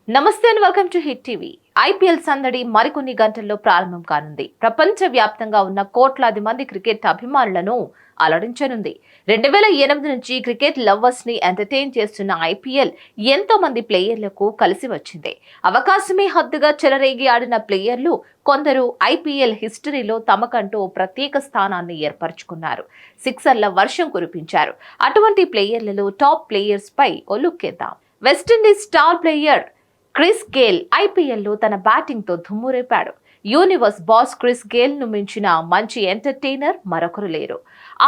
నమస్తే and welcome to hit TV. IPL సందడి మరికొన్ని గంటల్లో ప్రారంభం కానుంది. ప్రపంచ వ్యాప్తంగా ఉన్న కోట్లాది మంది క్రికెట్ అభిమానులను అలరించనుంది. 2008 నుంచి క్రికెట్ లవర్స్ ని ఎంటర్టైన్ చేస్తున్న ఐపీఎల్ ఎంతో మంది ప్లేయర్లకు కలిసి వచ్చింది. అవకాశమే హద్దుగా చెలరేగి ఆడిన ప్లేయర్లు కొందరు ఐపీఎల్ హిస్టరీలో తమకంటూ ప్రత్యేక స్థానాన్ని ఏర్పరచుకున్నారు. సిక్సర్ల వర్షం కురిపించారు. అటువంటి ప్లేయర్లలో టాప్ ప్లేయర్స్ పై ఓ లుక్ వేద్దాం. West Indies star player Chris Gayle ఐపీఎల్లో తన బ్యాటింగ్తో దుమ్మురేపాడు. యూనివర్స్ బాస్ క్రిస్ గేల్ ను మించిన మంచి ఎంటర్టైనర్ మరొకరు లేరు.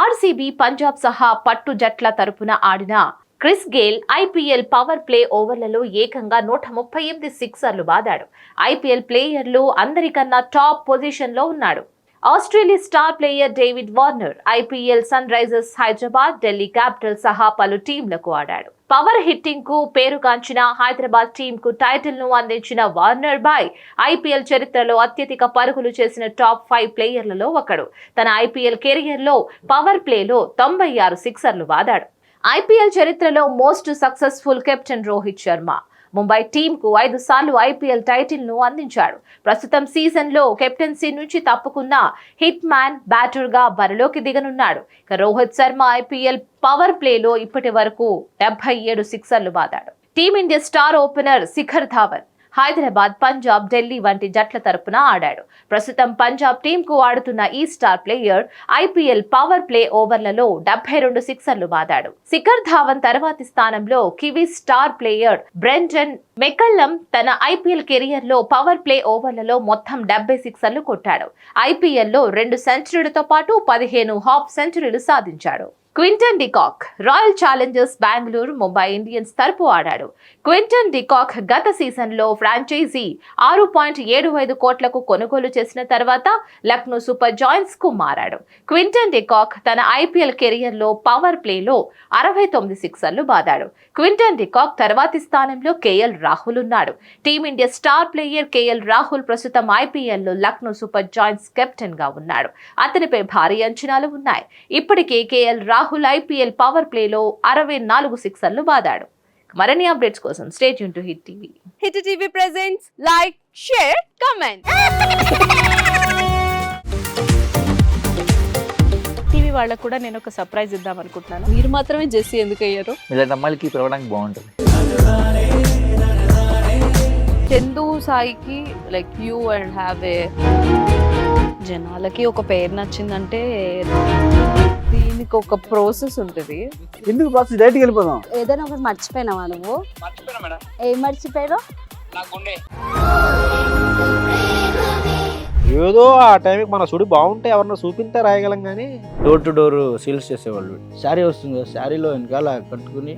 ఆర్సీబీ, పంజాబ్ సహా పట్టు జట్ల తరపున ఆడిన Chris Gayle IPL power play ఓవర్లలో ఏకంగా 138 సిక్సర్లు బాదాడు. ఐపీఎల్ ప్లేయర్లు అందరికన్నా టాప్ పొజిషన్లో ఉన్నాడు. Australia star player David Warner IPL Sunrisers Hyderabad, Delhi Capitals సహా పలు టీంలకు ఆడాడు. పవర్ హిట్టింగ్ కు పేరుగాంచిన హైదరాబాద్ టీం కు టైటిల్ ను అందించిన వార్నర్ బాయ్ ఐపీఎల్ చరిత్రలో అత్యధిక పరుగులు చేసిన టాప్ 5 ప్లేయర్లలో ఒకడు. తన ఐపీఎల్ కెరియర్ లో పవర్ ప్లేలో 96 సిక్సర్లు వాదాడు. ఐపీఎల్ చరిత్రలో most successful captain Rohit Sharma Mumbai team కు 5 సార్లు ఐపీఎల్ టైటిల్ ను అందించాడు. ప్రస్తుతం సీజన్ లో కెప్టెన్సీ నుంచి తప్పుకున్న హిట్ మ్యాన్ బ్యాటర్ గా బరిలోకి దిగనున్నాడు. రోహిత్ శర్మ ఐపీఎల్ పవర్ ప్లేలో ఇప్పటి వరకు 77 సిక్సర్లు బాదాడు. Team India star opener Shikhar Dhawan Hyderabad, Punjab, Delhi వంటి జట్ల తరపున ఆడాడు. ప్రస్తుతం పంజాబ్ టీం కు ఆడుతున్న ఈ star player IPL power play ఓవర్లలో 72 సిక్సర్లు బాదాడు. శిఖర్ ధావన్ తర్వాతి స్థానంలో Kiwis star player Brendon McCullum తన ఐపీఎల్ కెరియర్ లో పవర్ ప్లే ఓవర్లలో మొత్తం 70 సిక్సర్లు కొట్టాడు. ఐపీఎల్ లో 2 సెంచరీలతో పాటు 15 హాఫ్ సెంచరీలు సాధించాడు. Quinton de Kock royal Challengers Bengaluru, Mumbai Indians తరపు ఆడాడు. క్వింటన్ డికాక్ గత సీజన్లో ఫ్రాంచైజీ 6.75 కోట్లకు కొనుగోలు చేసిన తర్వాత లక్నో సూపర్ జాయింట్స్ కు మారాడు. క్వింటన్ డికాక్ తన ఐపీఎల్ కెరియర్ లో పవర్ ప్లేలో 69 సిక్సర్లు బాదాడు. క్వింటన్ డికాక్ తర్వాతి స్థానంలో కేఎల్ రాహుల్ ఉన్నాడు. Team India star player KL Rahul ప్రస్తుతం ఐపీఎల్ లో లక్నో సూపర్ జాయింట్స్ కెప్టెన్ గా ఉన్నాడు. అతనిపై భారీ అంచనాలు ఉన్నాయి. ఇప్పటికే కేఎల్ రాహుల్ ఐపీఎల్ పవర్ ప్లేలో 64 సిక్సర్లు బాదాడు. మరిన్ని అప్డేట్స్ కోసం stay tune to hit TV. Hit TV presents like, share, comment. TV వాళ్ళకు కూడా నేను ఒక సర్ప్రైజ్ ఇద్దాం అనుకుంటున్నాను. మీరు మాత్రమే జెస్సీ ఎందుకు అయ్యారు? ఇలాంటి అమ్మాయిలకి పిలవడానికి బాగుంటుంది. చందు సాయికి like you and have a జనాలకి ఒక పేరు నచ్చిందంటే దీనికి ఒక ప్రాసెస్ ఉంటుంది. ఎందుకు ప్రాసెస్ డైరెక్ట్‌గా వెళ్ళిపోదాం. ఏదైనా ఒకటి మర్చిపోయినావా నువ్వు? మర్చిపోయినా మేడం. ఏం మర్చిపోయారు? నా గుండె. ఏదో ఆ టైంకి మన సుడి బాగుంటే ఎవరన్నా చూపింటే రాయగలం కానీ డోర్ టు డోర్ సేల్స్ చేసేవాళ్ళు. శారీ వస్తుంది, శారీలో వెనకాల కట్టుకుని